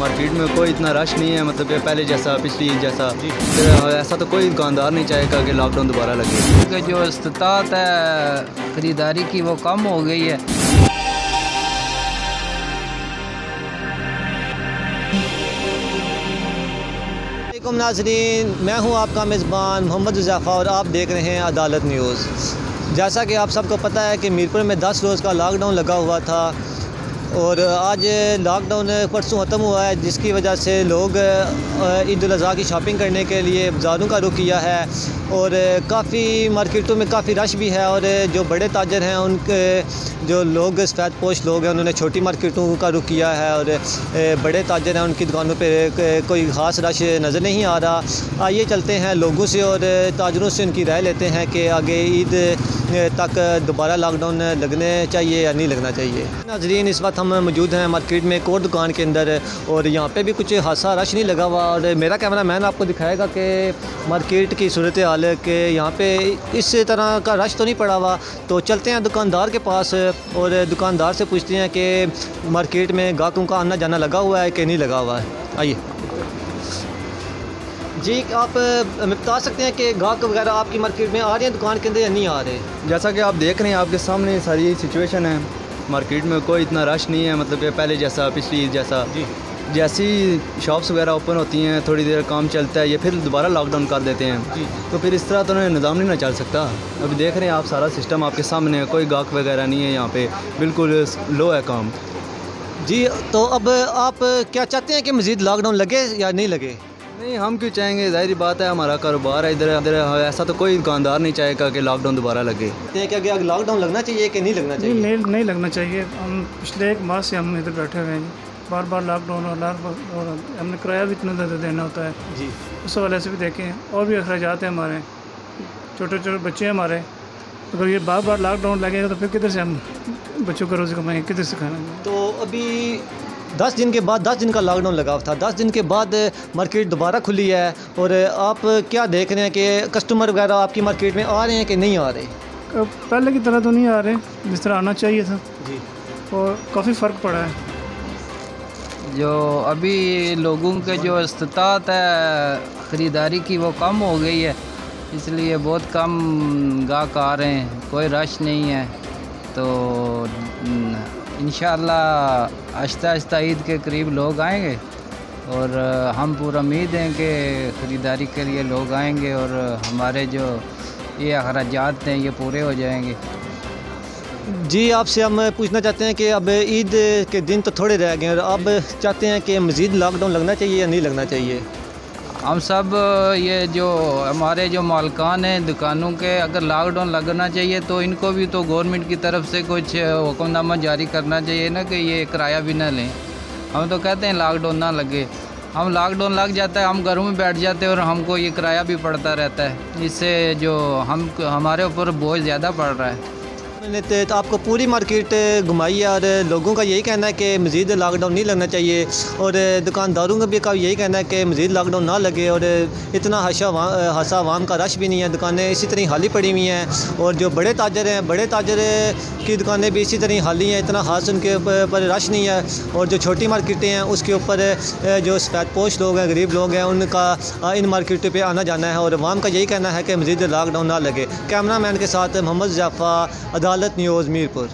Market में कोई इतना रश नहीं है, मतलब कि पहले जैसा, पिछली ईद जैसा। तो ऐसा तो कोई दुकानदार नहीं चाहेगा कि लॉकडाउन दोबारा लगे, क्योंकि जो इस्तात है ख़रीदारी की वो कम हो गई है। वालेकुम नाज़रीन, मैं हूं आपका मेज़बान मोहम्मद हुज़ैफ़ा और आप देख रहे हैं अदालत न्यूज़। जैसा कि आप सबको पता है कि मीरपुर में 10 रोज़ का लॉकडाउन लगा हुआ था और आज लॉकडाउन परसों ख़त्म हुआ है, जिसकी वजह से लोग ईद उल अज़हा की शॉपिंग करने के लिए बाज़ारों का रुख किया है और काफ़ी मार्केटों में काफ़ी रश भी है। और जो बड़े ताजर हैं, उनके जो लोग सफ़ेद पोश लोग हैं, उन्होंने छोटी मार्केटों का रुख किया है और बड़े ताजर हैं, उनकी दुकानों पे कोई ख़ास रश नज़र नहीं आ रहा। आइए चलते हैं लोगों से और ताजरों से उनकी राय लेते हैं कि आगे ईद तक दोबारा लॉकडाउन लगने चाहिए या नहीं लगना चाहिए। नाज़रीन, इस वक्त हम मौजूद हैं मार्केट में एक और दुकान के अंदर और यहाँ पे भी कुछ खासा रश नहीं लगा हुआ और मेरा कैमरा मैन आपको दिखाएगा कि मार्केट की सूरत हाल कि यहाँ पे इस तरह का रश तो नहीं पड़ा हुआ। तो चलते हैं दुकानदार के पास और दुकानदार से पूछते हैं कि मार्केट में गाहकों का आना जाना लगा हुआ है कि नहीं लगा हुआ है। आइए जी, आप हमें बता सकते हैं कि गाहक वगैरह आपकी मार्केट में आ रहे हैं दुकान के अंदर या नहीं आ रहे? जैसा कि आप देख रहे हैं, आपके सामने सारी सिचुएशन है। मार्केट में कोई इतना रश नहीं है, मतलब कि पहले जैसा, पिछली ईद जैसा। जी, जैसी शॉप्स वगैरह ओपन होती हैं, थोड़ी देर काम चलता है, ये फिर दोबारा लॉकडाउन कर देते हैं। जी, तो फिर इस तरह तो उन्हें निज़ाम नहीं ना चल सकता। अभी देख रहे हैं आप, सारा सिस्टम आपके सामने है, कोई गाहक वगैरह नहीं है यहाँ पे, बिल्कुल लो है काम। जी, तो अब आप क्या चाहते हैं कि मज़ीद लॉकडाउन लगे या नहीं लगे? नहीं, हम क्यों चाहेंगे, ज़ाहिर बात है हमारा कारोबार है इधर। ऐसा तो कोई दुकानदार नहीं चाहेगा कि लॉकडाउन दोबारा लगे। क्या लॉकडाउन लगना चाहिए कि नहीं लगना चाहिए? नहीं लगना चाहिए। हम पिछले एक माह से हम इधर बैठे हुए हैं, बार बार लॉकडाउन और हमने किराया भी इतना ज़्यादा देना होता है जी। उस हवाले से भी देखें, और भी अखराजात हैं हमारे, छोटे छोटे बच्चे हैं हमारे। अगर ये बार बार लॉकडाउन लगेगा तो फिर किधर से हम बच्चों का रोज़ी कमाएंगे, किधर से खाना? तो अभी 10 दिन के बाद, 10 दिन का लॉकडाउन लगा था, 10 दिन के बाद मार्केट दोबारा खुली है और आप क्या देख रहे हैं कि कस्टमर वगैरह आपकी मार्केट में आ रहे हैं कि नहीं आ रहे? पहले की तरह तो नहीं आ रहे जिस तरह आना चाहिए था जी, और काफ़ी फ़र्क पड़ा है। जो अभी लोगों के जो इस्तात है ख़रीदारी की वो कम हो गई है, इसलिए बहुत कम गाहक आ रहे हैं, कोई रश नहीं है। तो इंशाअल्लाह आहिस्ता आहिस्ता ईद के करीब लोग आएंगे और हम पूरा उम्मीद हैं कि ख़रीदारी के लिए लोग आएंगे और हमारे जो ये अखराजात हैं ये पूरे हो जाएंगे। जी, आपसे हम पूछना चाहते हैं कि अब ईद के दिन तो थोड़े रह गए और अब चाहते हैं कि मज़ीद लॉकडाउन लगना चाहिए या नहीं लगना चाहिए? हम सब ये जो हमारे जो मालकान हैं दुकानों के, अगर लॉकडाउन लगना चाहिए तो इनको भी तो गवर्नमेंट की तरफ से कुछ हुक्मनामा जारी करना चाहिए ना कि ये किराया भी ना लें। हम तो कहते हैं लॉकडाउन ना लगे, हम लॉकडाउन लग जाता है, हम घरों में बैठ जाते हैं और हमको ये किराया भी पड़ता रहता है। इससे जो हमारे ऊपर बोझ ज़्यादा पड़ रहा है। मैंने तो आपको पूरी मार्केट घुमाई है और लोगों का यही कहना है कि मज़ीद लॉकडाउन नहीं लगना चाहिए और दुकानदारों का भी यही कहना है कि मज़ीद लॉकडाउन ना लगे और इतना हासा आवाम का रश भी नहीं है, दुकानें इसी तरह खाली पड़ी हुई हैं और जो बड़े ताजर हैं, बड़े ताजर की दुकानें भी इसी तरह खाली हैं, इतना खास उनके ऊपर रश नहीं है। और जो छोटी मार्केटें हैं उसके ऊपर जो सफ़ेद पोश लोग हैं, गरीब लोग हैं, उनका इन मार्केटों पर आना जाना है और आवाम का यही कहना है कि मज़ीद लॉकडाउन ना लगे। कैमरा मैन के साथ मोहम्मद हुज़ैफ़ा, अदालत न्यूज़, मीरपुर।